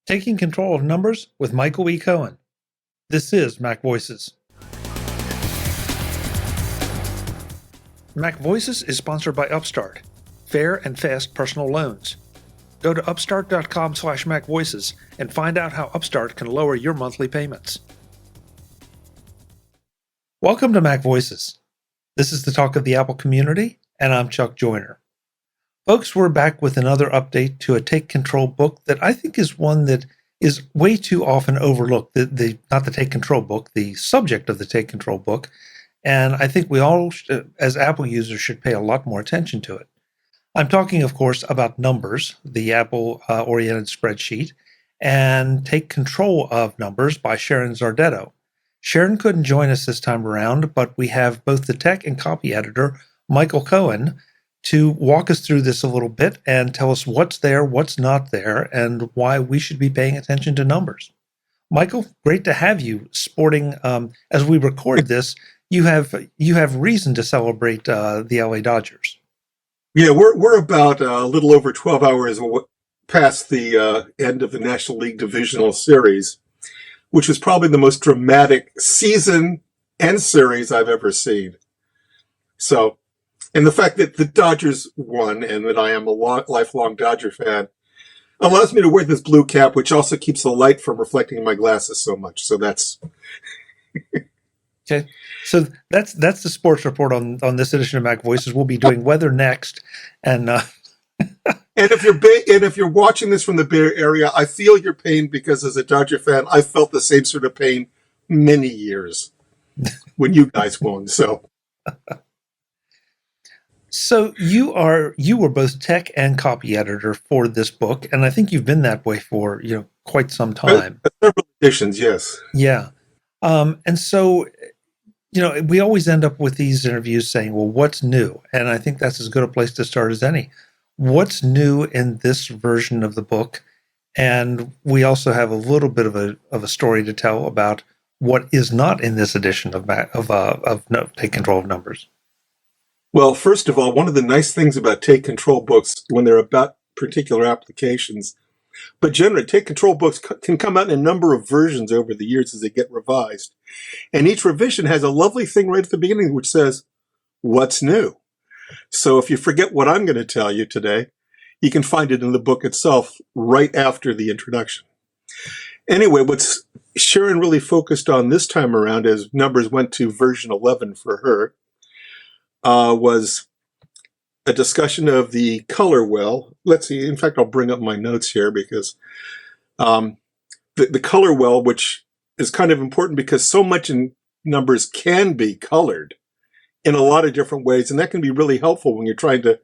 Taking Control of Numbers with Michael E. Cohen. This is MacVoices. MacVoices is sponsored by Upstart, fair and fast personal loans. Go to upstart.com/MacVoices and find out how Upstart can lower your monthly payments. Welcome to MacVoices. This is the talk of the Apple community, and I'm Chuck Joyner. Folks, we're back with another update to a Take Control book that I think is one that is way too often overlooked. Not the Take Control book, the subject of the Take Control book. And I think we all, as Apple users, should pay a lot more attention to it. I'm talking, of course, about Numbers, the Apple-oriented spreadsheet, and Take Control of Numbers by Sharon Zardetto. Sharon couldn't join us this time around, but we have both the tech and copy editor, Michael Cohen, to walk us through this a little bit and tell us what's there, what's not there, and why we should be paying attention to numbers. Michael, great to have you sporting, as we record this, you have reason to celebrate the LA Dodgers. Yeah, we're about a little over 12 hours past the end of the National League Divisional Series, which was probably the most dramatic season and series I've ever seen. So, and the fact that the Dodgers won and that I am a lifelong Dodger fan allows me to wear this blue cap, which also keeps the light from reflecting in my glasses so much. So that's... Okay, so that's the sports report on this edition of MacVoices. We'll be doing weather next, and if you're watching this from the Bay Area, I feel your pain because as a Dodger fan, I felt the same sort of pain many years when you guys won. So you were both tech and copy editor for this book, and I think you've been that way for quite some time. Several editions, yes. Yeah, and so we always end up with these interviews saying, "Well, what's new?" And I think that's as good a place to start as any. What's new in this version of the book? And we also have a little bit of a story to tell about what is not in this edition of Take Control of Numbers. Well, first of all, one of the nice things about Take Control books when they're about particular applications, but generally Take Control books can come out in a number of versions over the years as they get revised. And each revision has a lovely thing right at the beginning which says, what's new? So if you forget what I'm going to tell you today, you can find it in the book itself right after the introduction. Anyway, what's Sharon really focused on this time around as Numbers went to version 11 for her, was a discussion of the color well. Let's see. In fact, I'll bring up my notes here because the color well, which is kind of important because so much in Numbers can be colored in a lot of different ways, and that can be really helpful when you're trying to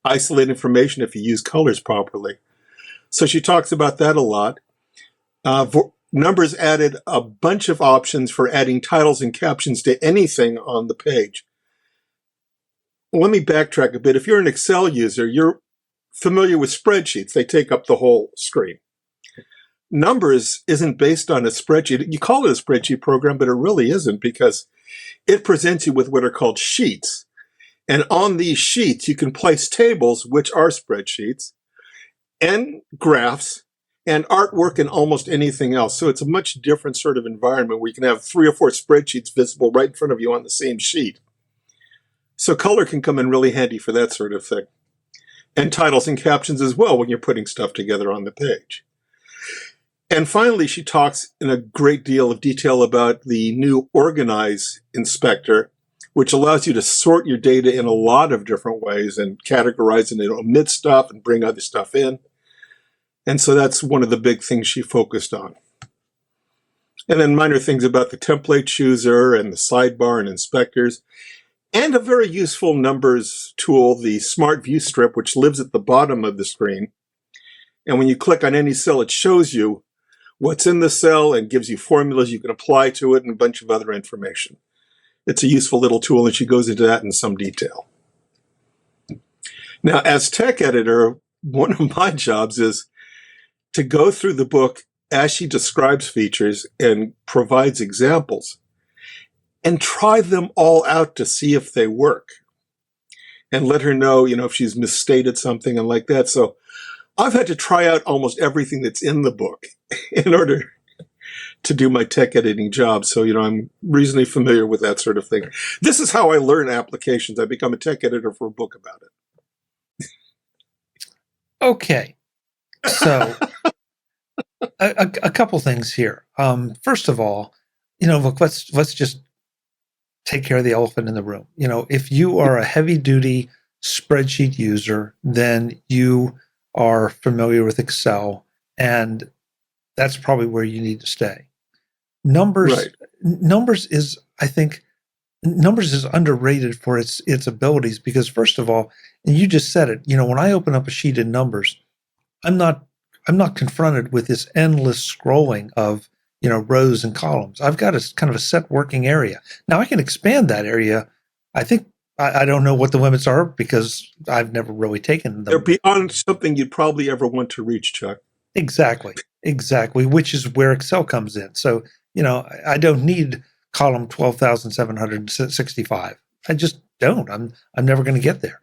isolate information if you use colors properly. So she talks about that a lot. Numbers added a bunch of options for adding titles and captions to anything on the page. Let me backtrack a bit. If you're an Excel user, you're familiar with spreadsheets. They take up the whole screen. Numbers isn't based on a spreadsheet. You call it a spreadsheet program, but it really isn't because it presents you with what are called sheets. And on these sheets, you can place tables, which are spreadsheets, and graphs, and artwork, and almost anything else. So it's a much different sort of environment where you can have 3 or 4 spreadsheets visible right in front of you on the same sheet. So color can come in really handy for that sort of thing. And titles and captions as well when you're putting stuff together on the page. And finally, she talks in a great deal of detail about the new Organize inspector, which allows you to sort your data in a lot of different ways and categorize it and omit stuff and bring other stuff in. And so that's one of the big things she focused on. And then minor things about the template chooser and the sidebar and inspectors. And a very useful numbers tool, the Smart View Strip, which lives at the bottom of the screen. And when you click on any cell, it shows you what's in the cell and gives you formulas you can apply to it and a bunch of other information. It's a useful little tool, and she goes into that in some detail. Now, as tech editor, one of my jobs is to go through the book as she describes features and provides examples, and try them all out to see if they work. And let her know, if she's misstated something and like that. So I've had to try out almost everything that's in the book in order to do my tech editing job. So, I'm reasonably familiar with that sort of thing. This is how I learn applications. I become a tech editor for a book about Okay. So a couple things here. First of all, look, let's just take care of the elephant in the room. If you are a heavy duty spreadsheet user, then you are familiar with Excel, and that's probably where you need to stay. Numbers is, I think, numbers is underrated for its abilities because, first of all, and you just said it, when I open up a sheet in Numbers, I'm not confronted with this endless scrolling of rows and columns. I've got a kind of a set working area. Now I can expand that area. I think I don't know what the limits are because I've never really taken them. They're beyond something you'd probably ever want to reach, Chuck. Exactly, which is where Excel comes in. So, I don't need column 12,765. I just don't. I'm never going to get there.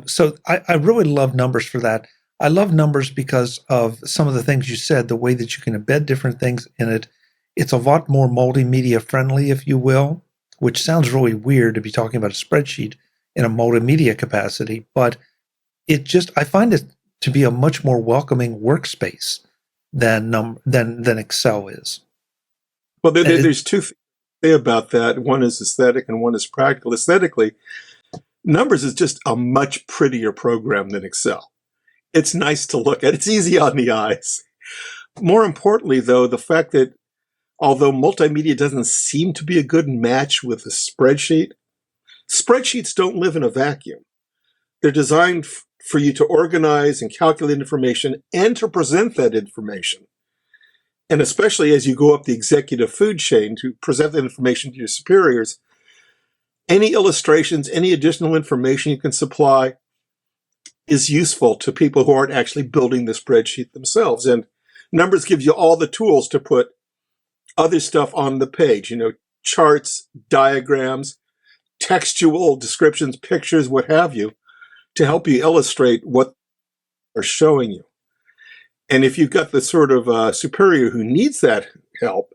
So I really love Numbers for that. I love Numbers because of some of the things you said, the way that you can embed different things in it. It's a lot more multimedia friendly, if you will, which sounds really weird to be talking about a spreadsheet in a multimedia capacity, but I find it to be a much more welcoming workspace than Excel is. Well, there's two things to say about that. One is aesthetic and one is practical. Aesthetically, Numbers is just a much prettier program than Excel. It's nice to look at. It's easy on the eyes. More importantly, though, the fact that although multimedia doesn't seem to be a good match with a spreadsheet, spreadsheets don't live in a vacuum. They're designed for you to organize and calculate information and to present that information. And especially as you go up the executive food chain to present that information to your superiors, any illustrations, any additional information you can supply is useful to people who aren't actually building the spreadsheet themselves. And Numbers gives you all the tools to put other stuff on the page, charts, diagrams, textual descriptions, pictures, what have you, to help you illustrate what they're showing you. And if you've got the sort of superior who needs that help,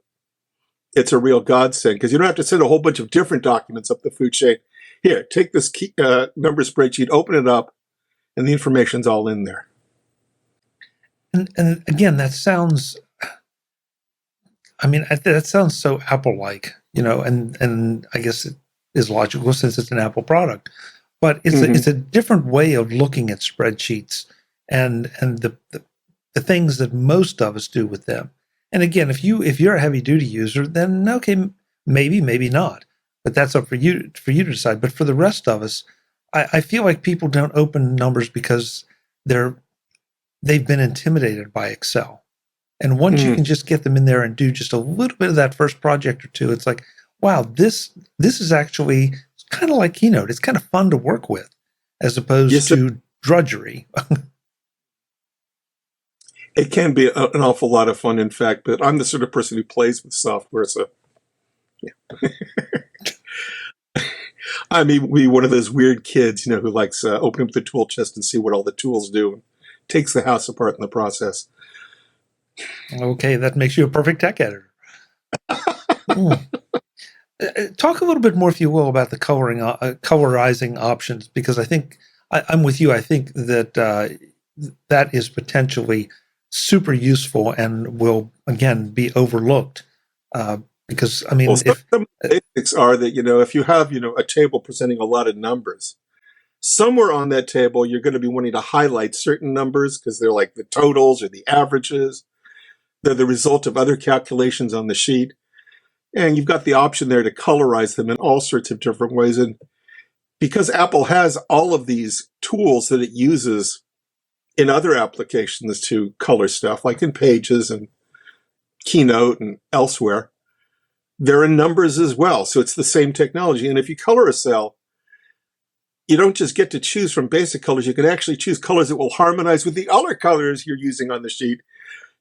it's a real godsend because you don't have to send a whole bunch of different documents up the food chain. Here, take this number spreadsheet, open it up, and the information's all in there. And again, that sounds, that sounds so Apple-like, and I guess it is logical since it's an Apple product. But it's a different way of looking at spreadsheets and the things that most of us do with them. And again, if you're a heavy duty user, then okay, maybe not. But that's up for you to decide. But for the rest of us, I feel like people don't open Numbers because they've been intimidated by Excel. And once you can just get them in there and do just a little bit of that first project or two, it's like, wow, this is actually kind of like Keynote. It's kind of fun to work with as opposed to drudgery. It can be an awful lot of fun, in fact, but I'm the sort of person who plays with software, so yeah. I mean, we one of those weird kids, who likes opening up the tool chest and see what all the tools do, and takes the house apart in the process. Okay, that makes you a perfect tech editor. Talk a little bit more, if you will, about the colorizing options, because I think I'm with you. I think that that is potentially super useful and will again be overlooked because some of the basics are that if you have a table presenting a lot of numbers, somewhere on that table you're going to be wanting to highlight certain numbers because they're like the totals or the averages. They're the result of other calculations on the sheet. And you've got the option there to colorize them in all sorts of different ways. And because Apple has all of these tools that it uses in other applications to color stuff, like in Pages and Keynote and elsewhere, they're in Numbers as well. So it's the same technology. And if you color a cell, you don't just get to choose from basic colors. You can actually choose colors that will harmonize with the other colors you're using on the sheet,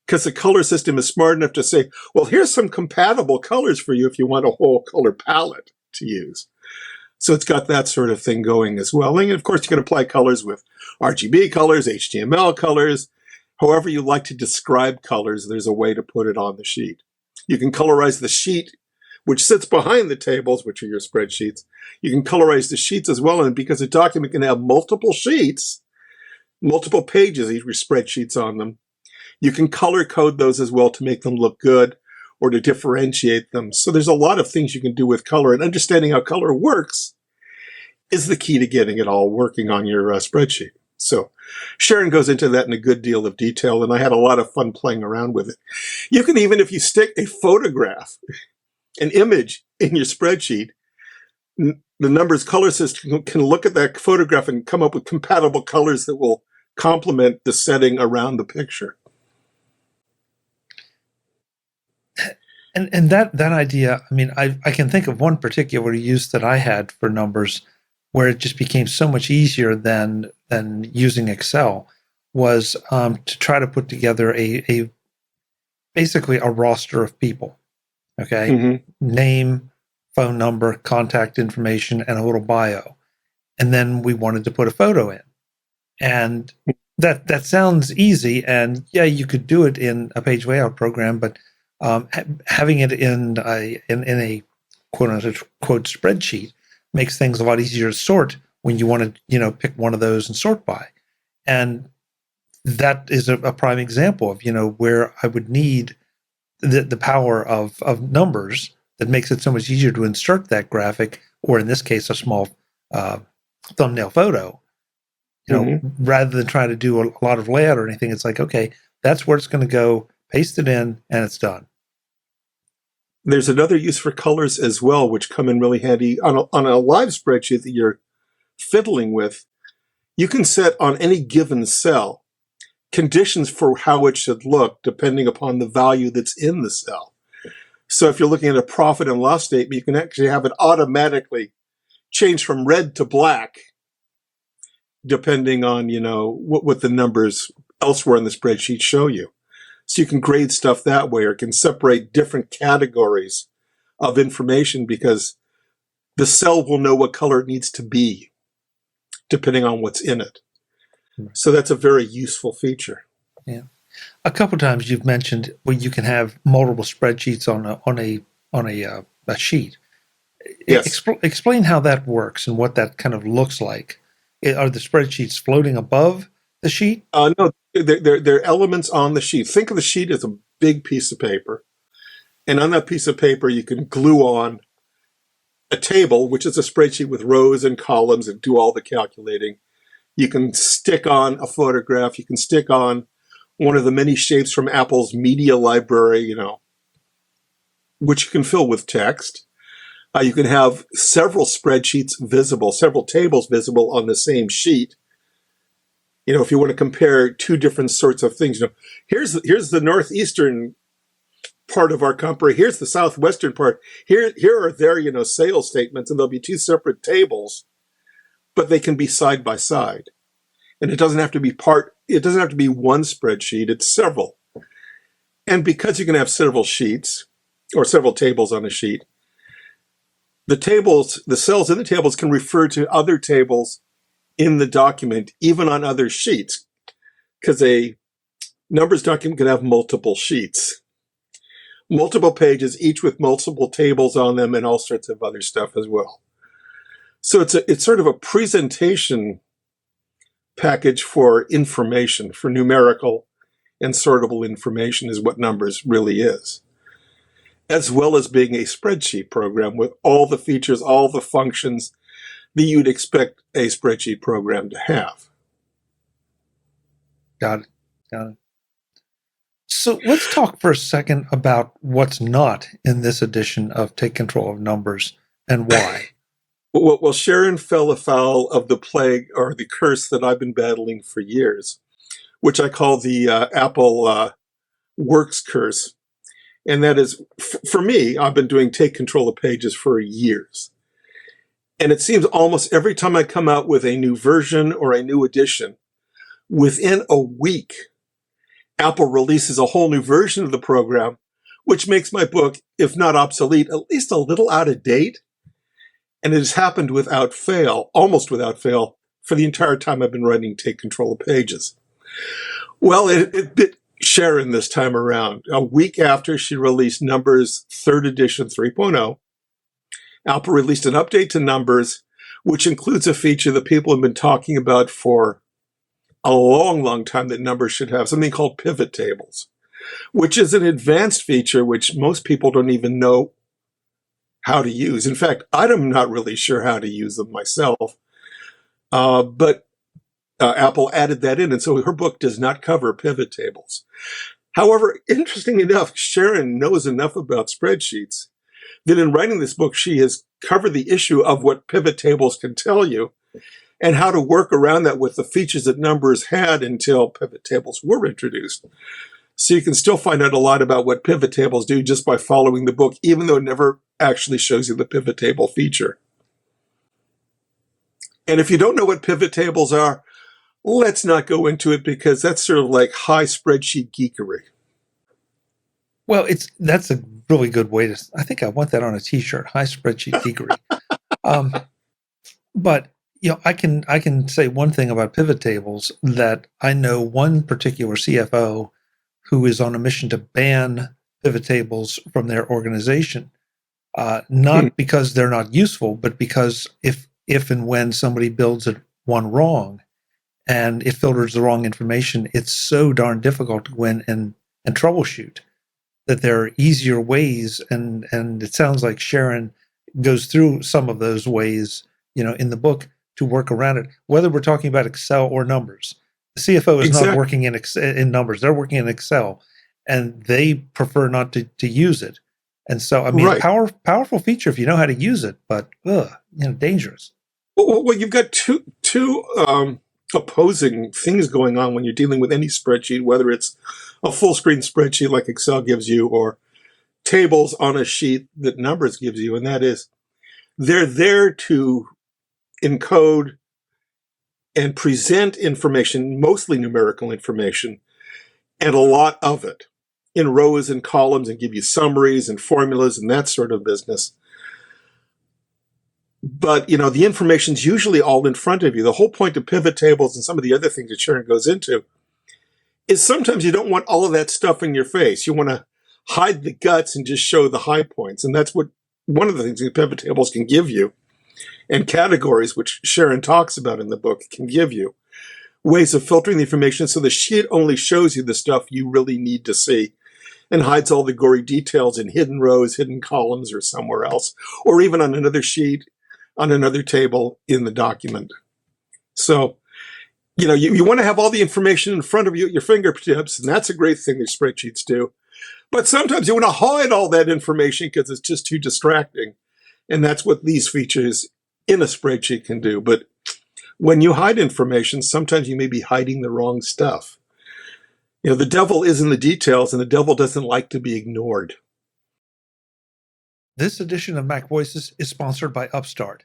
because the color system is smart enough to say, well, here's some compatible colors for you if you want a whole color palette to use. So it's got that sort of thing going as well. And of course, you can apply colors with RGB colors, HTML colors, however you like to describe colors, there's a way to put it on the sheet. You can colorize the sheet, which sits behind the tables, which are your spreadsheets. You can colorize the sheets as well. And because a document can have multiple sheets, multiple pages, your spreadsheets on them, you can color code those as well to make them look good or to differentiate them. So there's a lot of things you can do with color, and understanding how color works is the key to getting it all working on your spreadsheet. So Sharon goes into that in a good deal of detail, and I had a lot of fun playing around with it. You can even, if you stick a photograph, an image in your spreadsheet, the numbers color system can look at that photograph and come up with compatible colors that will complement the setting around the picture. And that idea, I mean, I can think of one particular use that I had for numbers where it just became so much easier than using Excel, was to try to put together a basically a roster of people. Okay. Mm-hmm. Name, phone number, contact information, and a little bio. And then we wanted to put a photo in. And that sounds easy. And yeah, you could do it in a page layout program, but having it in a quote unquote spreadsheet makes things a lot easier to sort when you want to, pick one of those and sort by. And that is a prime example of, where I would need the power of numbers that makes it so much easier to insert that graphic, or in this case, a small thumbnail photo, rather than try to do a lot of layout or anything. It's like, okay, that's where it's going to go, paste it in, and it's done. There's another use for colors as well, which come in really handy. On a live spreadsheet that you're fiddling with, you can set on any given cell conditions for how it should look depending upon the value that's in the cell. So if you're looking at a profit and loss statement, you can actually have it automatically change from red to black depending on, what the numbers elsewhere in the spreadsheet show you. So you can grade stuff that way, or can separate different categories of information because the cell will know what color it needs to be depending on what's in it. So that's a very useful feature. Yeah. A couple of times you've mentioned where you can have multiple spreadsheets on a sheet. Yes. Explain how that works and what that kind of looks like. Are the spreadsheets floating above the sheet? No, they're elements on the sheet. Think of the sheet as a big piece of paper. And on that piece of paper, you can glue on a table, which is a spreadsheet with rows and columns and do all the calculating. You can stick on a photograph. You can stick on one of the many shapes from Apple's media library, which you can fill with text. You can have several spreadsheets visible, several tables visible on the same sheet. If you want to compare two different sorts of things, here's the northeastern part of our company. Here's the southwestern part. Here are their, sales statements, and there'll be two separate tables, but they can be side by side. And it doesn't have to be one spreadsheet, it's several. And because you can have several sheets or several tables on a sheet, the cells in the tables can refer to other tables in the document, even on other sheets, because a numbers document can have multiple sheets, multiple pages, each with multiple tables on them and all sorts of other stuff as well. So it's sort of a presentation package for information, for numerical and sortable information is what numbers really is, as well as being a spreadsheet program with all the features, all the functions that you'd expect a spreadsheet program to have. Got it. So let's talk for a second about what's not in this edition of Take Control of Numbers and why. Well, Sharon fell afoul of the plague or the curse that I've been battling for years, which I call the Apple Works curse. And that is, for me, I've been doing Take Control of Pages for years. And it seems almost every time I come out with a new version or a new edition, within a week, Apple releases a whole new version of the program, which makes my book, if not obsolete, at least a little out of date. And it has happened without fail, almost without fail, for the entire time I've been writing Take Control of Pages. Well, it bit Sharon this time around. A week after she released Numbers 3rd edition 3.0, Apple released an update to Numbers, which includes a feature that people have been talking about for a long, long time that Numbers should have, something called pivot tables, which is an advanced feature which most people don't even know how to use. In fact, I'm not really sure how to use them myself, but Apple added that in, and so her book does not cover pivot tables. However, interesting enough, Sharon knows enough about spreadsheets that in writing this book, she has covered the issue of what pivot tables can tell you and how to work around that with the features that Numbers had until pivot tables were introduced. So you can still find out a lot about what pivot tables do just by following the book, even though it never actually shows you the pivot table feature. And if you don't know what pivot tables are, let's not go into it because that's sort of like high spreadsheet geekery. Well, that's a really good way to. I think I want that on a T-shirt. High spreadsheet geekery. But I can say one thing about pivot tables, that I know one particular CFO who is on a mission to ban pivot tables from their organization. Not because they're not useful, but because if and when somebody builds one wrong and it filters the wrong information, it's so darn difficult to go in and troubleshoot, that there are easier ways. And it sounds like Sharon goes through some of those ways, in the book to work around it, whether we're talking about Excel or Numbers. The CFO is not working in Numbers. They're working in Excel, and they prefer not to use it. And so, I mean, Right. powerful feature if you know how to use it, but dangerous. Well, you've got two opposing things going on when you're dealing with any spreadsheet, whether it's a full screen spreadsheet like Excel gives you, or tables on a sheet that Numbers gives you, and that is they're there to encode and present information, mostly numerical information, and a lot of it in rows and columns, and give you summaries and formulas and that sort of business. But, the information's usually all in front of you. The whole point of pivot tables and some of the other things that Sharon goes into is sometimes you don't want all of that stuff in your face. You want to hide the guts and just show the high points. And that's what one of the things that pivot tables can give you. And categories, which Sharon talks about in the book, can give you ways of filtering the information so the sheet only shows you the stuff you really need to see and hides all the gory details in hidden rows, hidden columns, or somewhere else, or even on another sheet, on another table in the document. So, you want to have all the information in front of you at your fingertips, and that's a great thing that spreadsheets do. But sometimes you want to hide all that information because it's just too distracting. And that's what these features in a spreadsheet can do. But when you hide information, sometimes you may be hiding the wrong stuff. The devil is in the details, and the devil doesn't like to be ignored. This edition of MacVoices is sponsored by Upstart.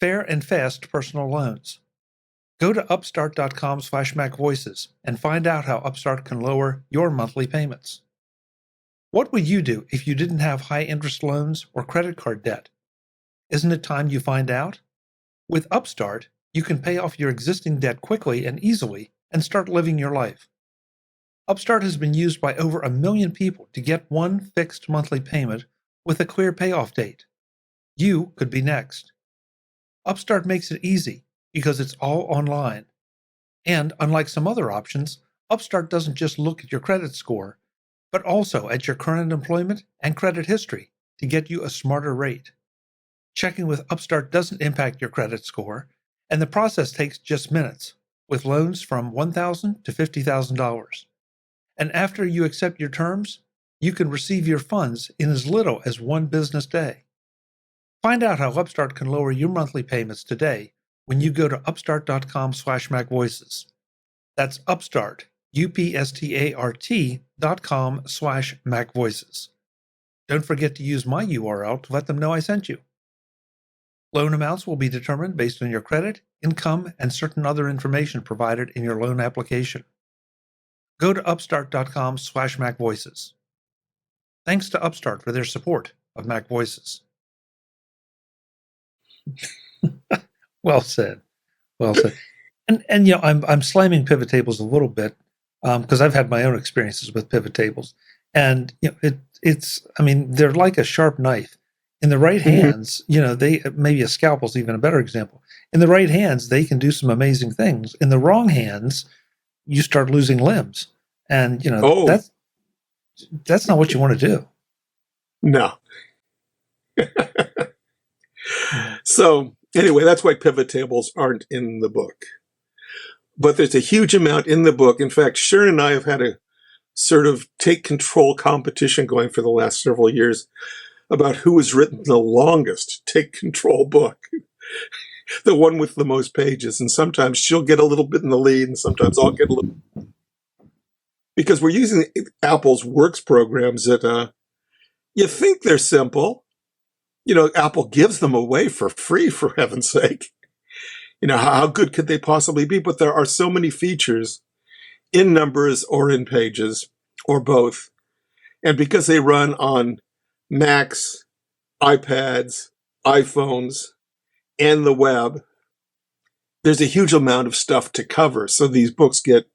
Fair and fast personal loans. Go to upstart.com/MacVoices and find out how Upstart can lower your monthly payments. What would you do if you didn't have high-interest loans or credit card debt? Isn't it time you find out? With Upstart, you can pay off your existing debt quickly and easily and start living your life. Upstart has been used by over 1 million people to get one fixed monthly payment with a clear payoff date. You could be next. Upstart makes it easy because it's all online. And unlike some other options, Upstart doesn't just look at your credit score, but also at your current employment and credit history to get you a smarter rate. Checking with Upstart doesn't impact your credit score, and the process takes just minutes, with loans from $1,000 to $50,000. And after you accept your terms, you can receive your funds in as little as one business day. Find out how Upstart can lower your monthly payments today when you go to upstart.com/MacVoices. That's Upstart, upstart.com/MacVoices. Don't forget to use my URL to let them know I sent you. Loan amounts will be determined based on your credit, income, and certain other information provided in your loan application. Go to upstart.com/MacVoices. Thanks to Upstart for their support of MacVoices. Well said. Well said. And I'm slamming pivot tables a little bit because I've had my own experiences with pivot tables, and it's I mean they're like a sharp knife. In the right Mhm. hands, they maybe a scalpel's even a better example. In the right hands, they can do some amazing things. In the wrong hands, you start losing limbs, and Oh, that's not what you want to do. no. Mhm. So anyway, that's why pivot tables aren't in the book. But there's a huge amount in the book. In fact, Sharon and I have had a sort of take control competition going for the last several years about who has written the longest take control book, the one with the most pages. And sometimes she'll get a little bit in the lead, and sometimes I'll get a little, because we're using Apple's Works programs that you think they're simple. Apple gives them away for free, for heaven's sake. How good could they possibly be? But there are so many features in Numbers or in Pages or both. And because they run on Macs, iPads, iPhones, and the web, there's a huge amount of stuff to cover. So these books get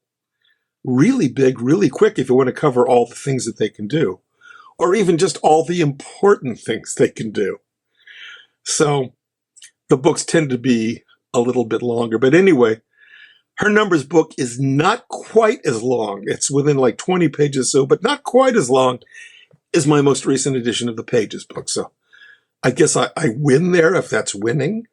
really big, really quick if you want to cover all the things that they can do, or even just all the important things they can do. So the books tend to be a little bit longer. But anyway, her Numbers book is not quite as long. It's within like 20 pages, so, but not quite as long as my most recent edition of the Pages book. So I guess I win there if that's winning.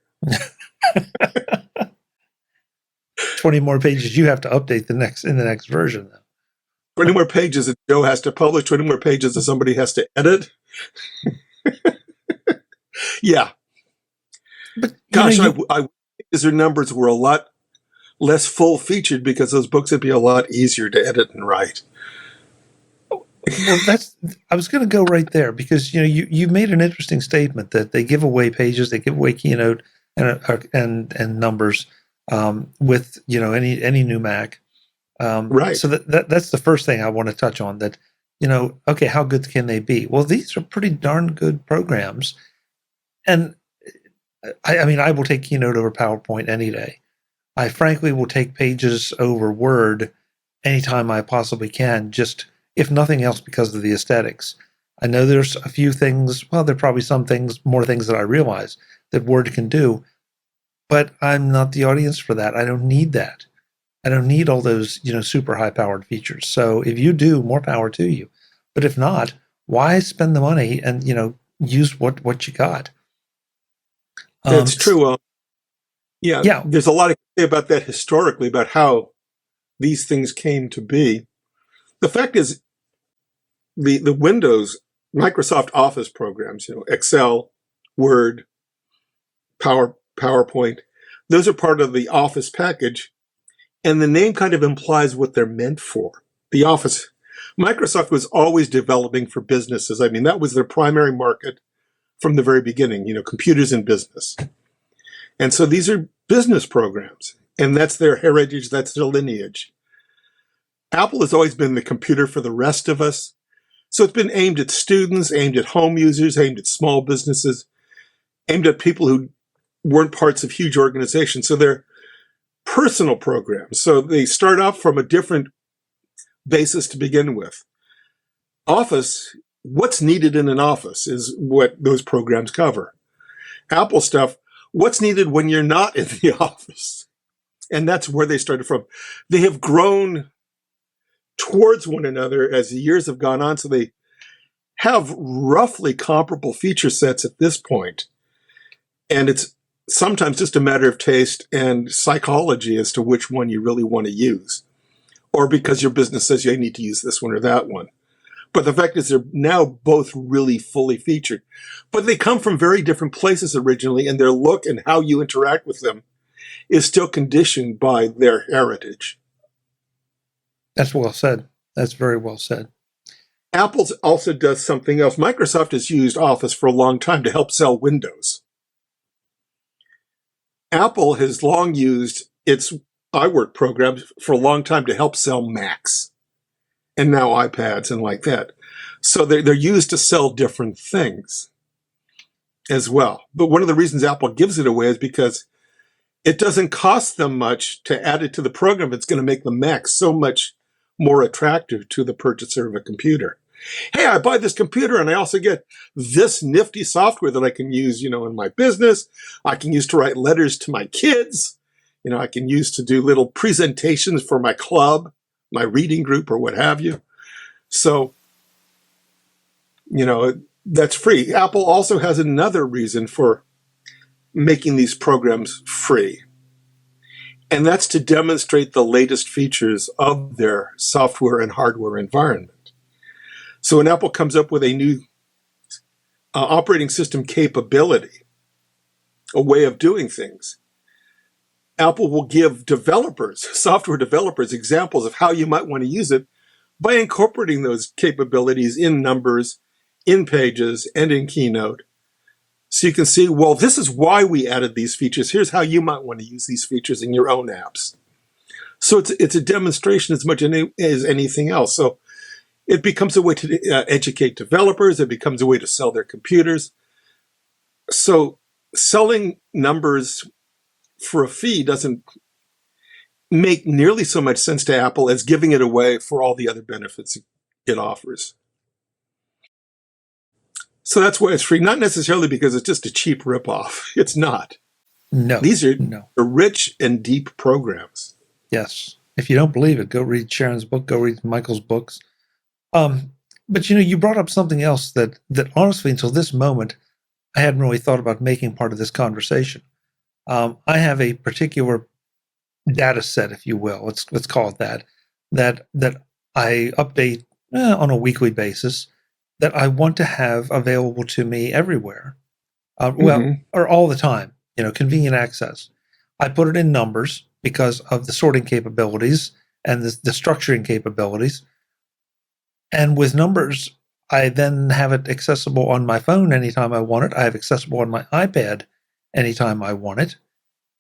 20 more pages you have to update in the next version. 20 more pages that Joe has to publish, 20 more pages that somebody has to edit. Yeah. But Gosh, I wish their Numbers were a lot less full featured because those books would be a lot easier to edit and write. well, I was going to go right there because you made an interesting statement that they give away pages, they give away Keynote and Numbers with any new Mac. Right. So that's the first thing I want to touch on. That okay, how good can they be? Well, these are pretty darn good programs, and I mean, I will take Keynote over PowerPoint any day. I frankly will take Pages over Word anytime I possibly can, just if nothing else because of the aesthetics. I know there's a few things, well, there are probably some things, more things that I realize that Word can do, but I'm not the audience for that. I don't need that. I don't need all those, super high powered features. So if you do, more power to you. But if not, why spend the money and, use what you got? That's true. Yeah, Yeah. there's a lot to say about that historically, about how these things came to be. The fact is, the Windows, Microsoft Office programs, Excel, Word, PowerPoint, those are part of the Office package, and the name kind of implies what they're meant for. The Office, Microsoft was always developing for businesses. I mean, that was their primary market from the very beginning, computers and business. And so these are business programs, and that's their heritage, that's their lineage. Apple has always been the computer for the rest of us. So it's been aimed at students, aimed at home users, aimed at small businesses, aimed at people who weren't parts of huge organizations. So they're personal programs. So they start off from a different basis to begin with. Office, what's needed in an office is what those programs cover. Apple stuff, what's needed when you're not in the office. And that's where they started from. They have grown towards one another as the years have gone on. So they have roughly comparable feature sets at this point. And it's sometimes just a matter of taste and psychology as to which one you really want to use, or because your business says you need to use this one or that one. But the fact is they're now both really fully featured. But they come from very different places originally, and their look and how you interact with them is still conditioned by their heritage. That's well said. That's very well said. Apple also does something else. Microsoft has used Office for a long time to help sell Windows. Apple has long used its iWork program for a long time to help sell Macs and now iPads and like that. So they're used to sell different things. as well. But one of the reasons Apple gives it away is because it doesn't cost them much to add it to the program. It's going to make the Mac so much more attractive to the purchaser of a computer. Hey, I buy this computer and I also get this nifty software that I can use, in my business. I can use to write letters to my kids. I can use to do little presentations for my club, my reading group, or what have you. So, that's free. Apple also has another reason for making these programs free. And that's to demonstrate the latest features of their software and hardware environment. So when Apple comes up with a new operating system capability, a way of doing things, Apple will give developers, software developers, examples of how you might want to use it by incorporating those capabilities in Numbers, in Pages, and in Keynote. So you can see, well, this is why we added these features. Here's how you might want to use these features in your own apps. So it's a demonstration as much as anything else. So it becomes a way to educate developers. It becomes a way to sell their computers. So selling Numbers for a fee doesn't make nearly so much sense to Apple as giving it away for all the other benefits it offers. So that's why it's free, not necessarily because it's just a cheap ripoff. It's not. No. These are rich and deep programs. Yes. If you don't believe it, go read Sharon's book, go read Michael's books. But you brought up something else that honestly, until this moment, I hadn't really thought about making part of this conversation. I have a particular data set, if you will, let's call it that I update on a weekly basis, that I want to have available to me everywhere, or all the time, convenient access. I put it in Numbers because of the sorting capabilities and the structuring capabilities. And with Numbers, I then have it accessible on my phone anytime I want it. I have accessible on my iPad anytime I want it.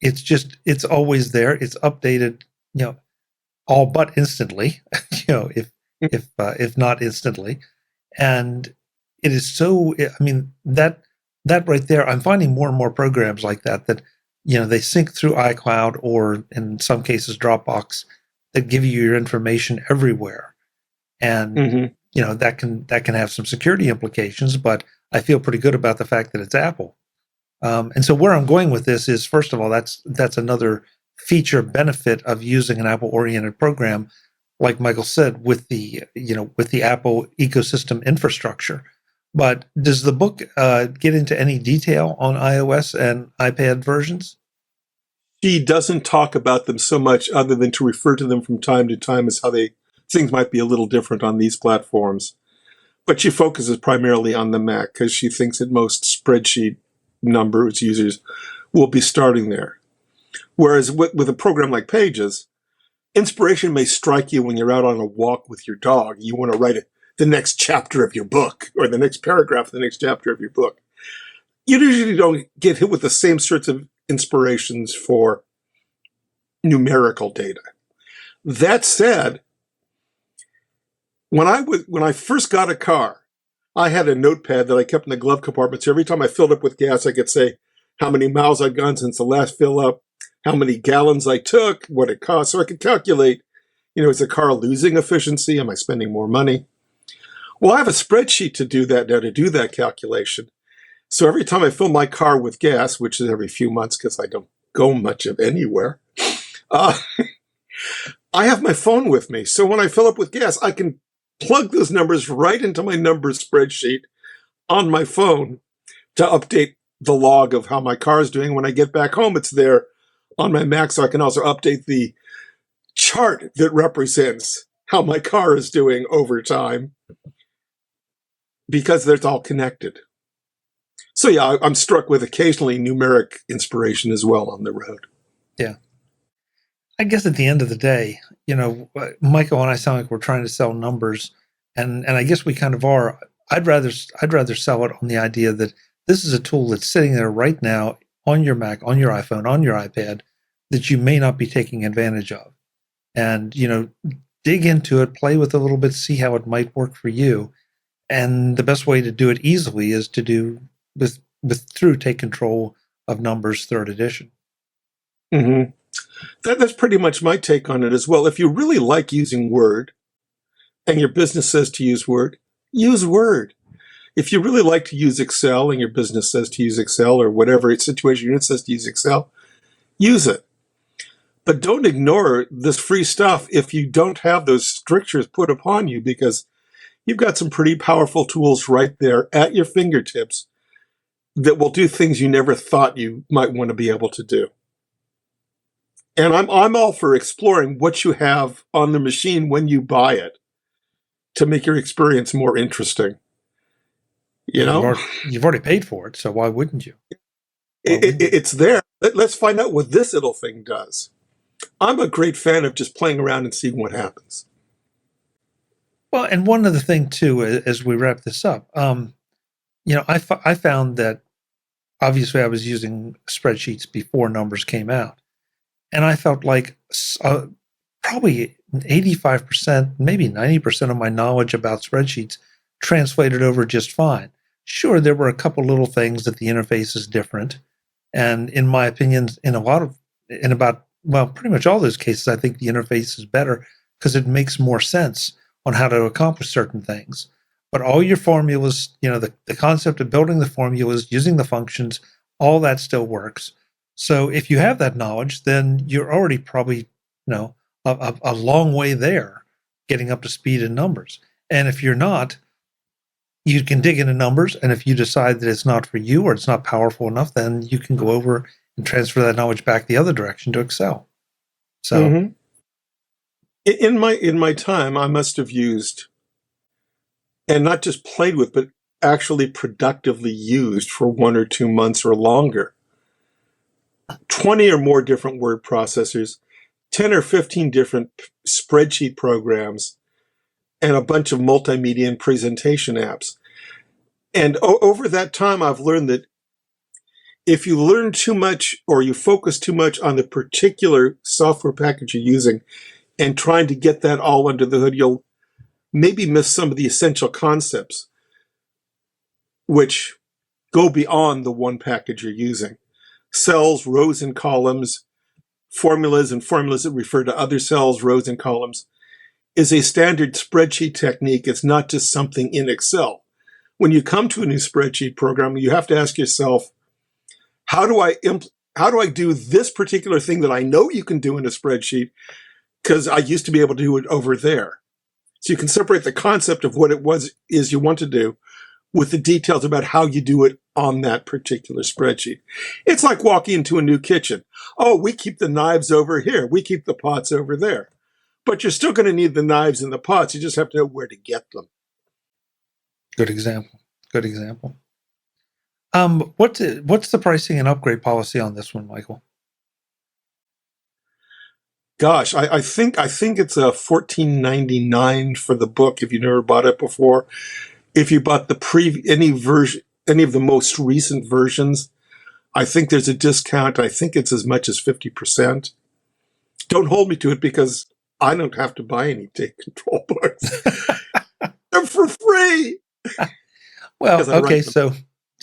It's always there. It's updated, all but instantly, if not instantly. And it is so, that right there, I'm finding more and more programs like that, they sync through iCloud or in some cases Dropbox, that give you your information everywhere. And, that can have some security implications, but I feel pretty good about the fact that it's Apple. And so where I'm going with this is, first of all, that's another feature benefit of using an Apple-oriented program, like Michael said, with the Apple ecosystem infrastructure. But does the book get into any detail on iOS and iPad versions? She doesn't talk about them so much, other than to refer to them from time to time as how things might be a little different on these platforms. But she focuses primarily on the Mac because she thinks that most spreadsheet Numbers users will be starting there. Whereas with a program like Pages, inspiration may strike you when you're out on a walk with your dog. You want to write the next chapter of your book, or the next paragraph of the next chapter of your book. You usually don't get hit with the same sorts of inspirations for numerical data. That said, when I first got a car, I had a notepad that I kept in the glove compartment. So every time I filled up with gas, I could say how many miles I'd gone since the last fill up, how many gallons I took, what it cost. So I could calculate, is the car losing efficiency? Am I spending more money? Well, I have a spreadsheet to do that now, to do that calculation. So every time I fill my car with gas, which is every few months because I don't go much of anywhere, I have my phone with me. So when I fill up with gas, I can plug those numbers right into my Numbers spreadsheet on my phone to update the log of how my car is doing. When I get back home, it's there on my Mac, so I can also update the chart that represents how my car is doing over time, because it's all connected. So yeah, I'm struck with occasionally numeric inspiration as well on the road. Yeah. I guess at the end of the day, Michael and I sound like we're trying to sell Numbers, and I guess we kind of are. I'd rather sell it on the idea that this is a tool that's sitting there right now on your Mac, on your iPhone, on your iPad, that you may not be taking advantage of. And, dig into it, play with it a little bit, see how it might work for you. And the best way to do it easily is to do with through Take Control of Numbers 3rd edition. Mm-hmm. That's pretty much my take on it as well. If you really like using Word and your business says to use Word, use Word. If you really like to use Excel and your business says to use Excel, or whatever situation unit says to use Excel, use it. But don't ignore this free stuff if you don't have those strictures put upon you, because you've got some pretty powerful tools right there at your fingertips that will do things you never thought you might want to be able to do. And I'm all for exploring what you have on the machine when you buy it to make your experience more interesting. You know, You've already paid for it, so why wouldn't you? it's there. Let's find out what this little thing does. I'm a great fan of just playing around and seeing what happens. Well, and one other thing too, as we wrap this up, I found that obviously I was using spreadsheets before Numbers came out, and I felt like probably 85%, maybe 90% of my knowledge about spreadsheets translated over just fine. Sure, there were a couple little things that the interface is different, and in my opinion, pretty much all those cases, I think the interface is better because it makes more sense on how to accomplish certain things. But all your formulas, the concept of building the formulas, using the functions, all that still works. So if you have that knowledge, then you're already probably, a long way there getting up to speed in Numbers. And if you're not, you can dig into Numbers, and if you decide that it's not for you or it's not powerful enough, then you can go over and transfer that knowledge back the other direction to Excel. So, mm-hmm. in my time, I must have used, and not just played with, but actually productively used for 1 or 2 months or longer, 20 or more different word processors, 10 or 15 different spreadsheet programs, and a bunch of multimedia and presentation apps. And over that time, I've learned that if you learn too much or you focus too much on the particular software package you're using and trying to get that all under the hood, you'll maybe miss some of the essential concepts which go beyond the one package you're using. Cells, rows, and columns, formulas, and formulas that refer to other cells, rows, and columns is a standard spreadsheet technique. It's not just something in Excel. When you come to a new spreadsheet program, you have to ask yourself, how do I do this particular thing that I know you can do in a spreadsheet because I used to be able to do it over there? So you can separate the concept of what is you want to do with the details about how you do it on that particular spreadsheet. It's like walking into a new kitchen. Oh, we keep the knives over here. We keep the pots over there. But you're still going to need the knives and the pots. You just have to know where to get them. Good example. What's the pricing and upgrade policy on this one, Michael? Gosh, I think it's a $14.99 for the book if you never bought it before. If you bought any of the most recent versions, I think there's a discount. I think it's as much as 50%. Don't hold me to it because I don't have to buy any Take Control books. They're for free. Well, okay, so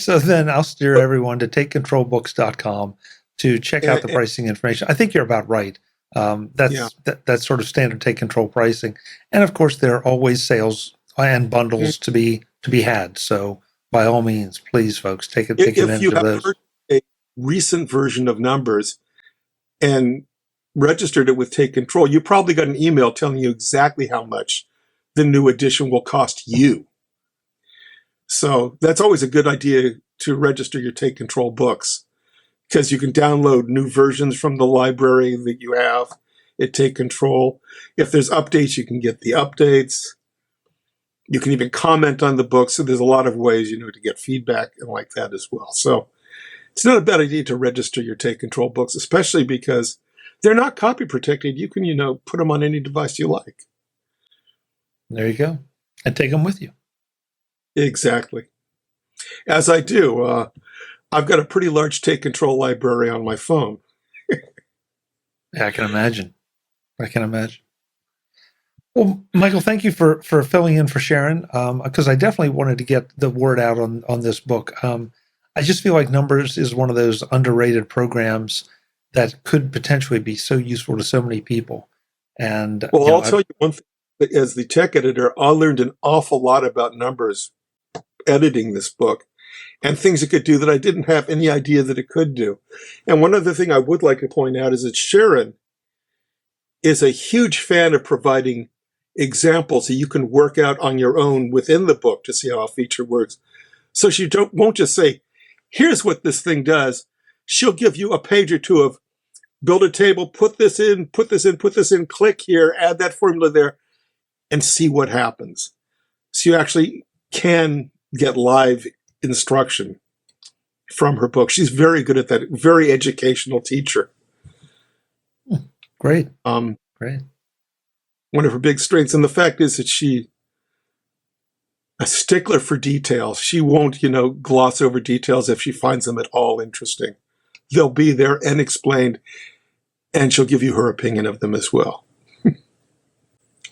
then I'll steer everyone to takecontrolbooks.com to check out the pricing information. I think you're about right. That's sort of standard Take Control pricing, and of course there are always sales and bundles to be had. So by all means, please, folks, take advantage of those. If you have heard a recent version of Numbers and registered it with Take Control, you probably got an email telling you exactly how much the new edition will cost you. So that's always a good idea to register your Take Control books, because you can download new versions from the library that you have at Take Control. If there's updates, you can get the updates. You can even comment on the book. So there's a lot of ways, to get feedback and like that as well. So it's not a bad idea to register your Take Control books, especially because they're not copy protected. You can, put them on any device you like. There you go. And take them with you. Exactly. As I do. I've got a pretty large Take Control library on my phone. Yeah, I can imagine. Well, Michael, thank you for filling in for Sharon, because I definitely wanted to get the word out on this book. I just feel like Numbers is one of those underrated programs that could potentially be so useful to so many people. And Well, I'll tell you one thing. As the tech editor, I learned an awful lot about Numbers editing this book and things it could do that I didn't have any idea that it could do. And one other thing I would like to point out is that Sharon is a huge fan of providing examples that you can work out on your own within the book to see how a feature works. So she won't just say, here's what this thing does. She'll give you a page or two of build a table, put this in, put this in, put this in, click here, add that formula there, and see what happens. So you actually can get live instruction from her book. She's very good at that, very educational teacher. Great. Great. One of her big strengths, and the fact is that she a stickler for details. She won't, gloss over details if she finds them at all interesting. They'll be there and explained, and she'll give you her opinion of them as well.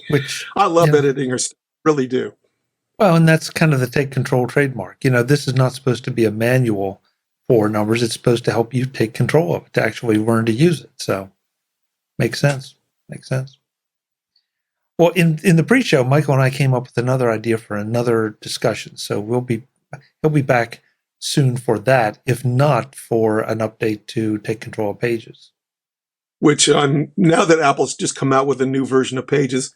Which I love editing her stuff, really do. Well, and that's kind of the Take Control trademark. This is not supposed to be a manual for Numbers. It's supposed to help you take control of it, to actually learn to use it. So, makes sense. Makes sense. Well, in the pre-show, Michael and I came up with another idea for another discussion. So he'll be back soon for that, if not for an update to Take Control of Pages. Which now that Apple's just come out with a new version of Pages,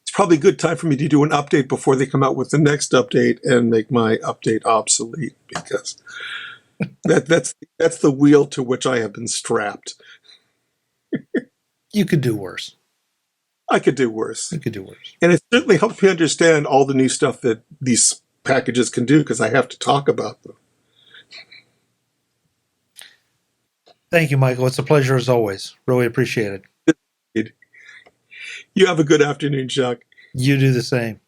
it's probably a good time for me to do an update before they come out with the next update and make my update obsolete, because that's the wheel to which I have been strapped. You could do worse. I could do worse. You could do worse. And it certainly helps me understand all the new stuff that these packages can do, because I have to talk about them. Thank you, Michael. It's a pleasure as always. Really appreciate it. You have a good afternoon, Chuck. You do the same.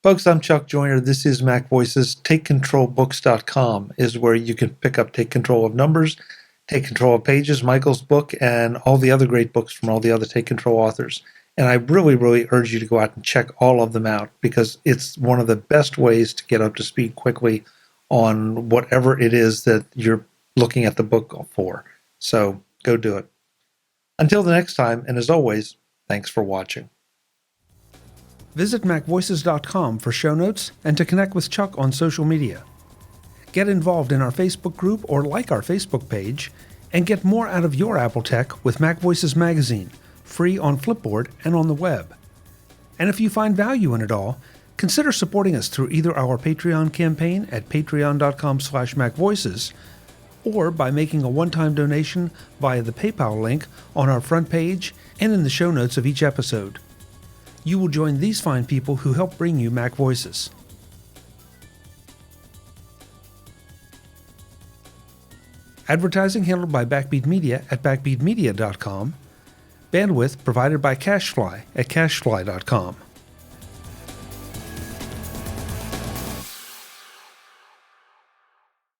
Folks, I'm Chuck Joyner. This is MacVoices. TakeControlBooks.com is where you can pick up Take Control of Numbers, Take Control of Pages, Michael's book, and all the other great books from all the other Take Control authors. And I really, really urge you to go out and check all of them out, because it's one of the best ways to get up to speed quickly on whatever it is that you're looking at the book for. So go do it. Until the next time, and as always, thanks for watching. Visit MacVoices.com for show notes and to connect with Chuck on social media. Get involved in our Facebook group or like our Facebook page, and get more out of your Apple tech with MacVoices Magazine, free on Flipboard and on the web. And if you find value in it all, consider supporting us through either our Patreon campaign at patreon.com/MacVoices, or by making a one-time donation via the PayPal link on our front page and in the show notes of each episode. You will join these fine people who help bring you Mac Voices. Advertising handled by Backbeat Media at backbeatmedia.com. Bandwidth provided by CacheFly at cachefly.com.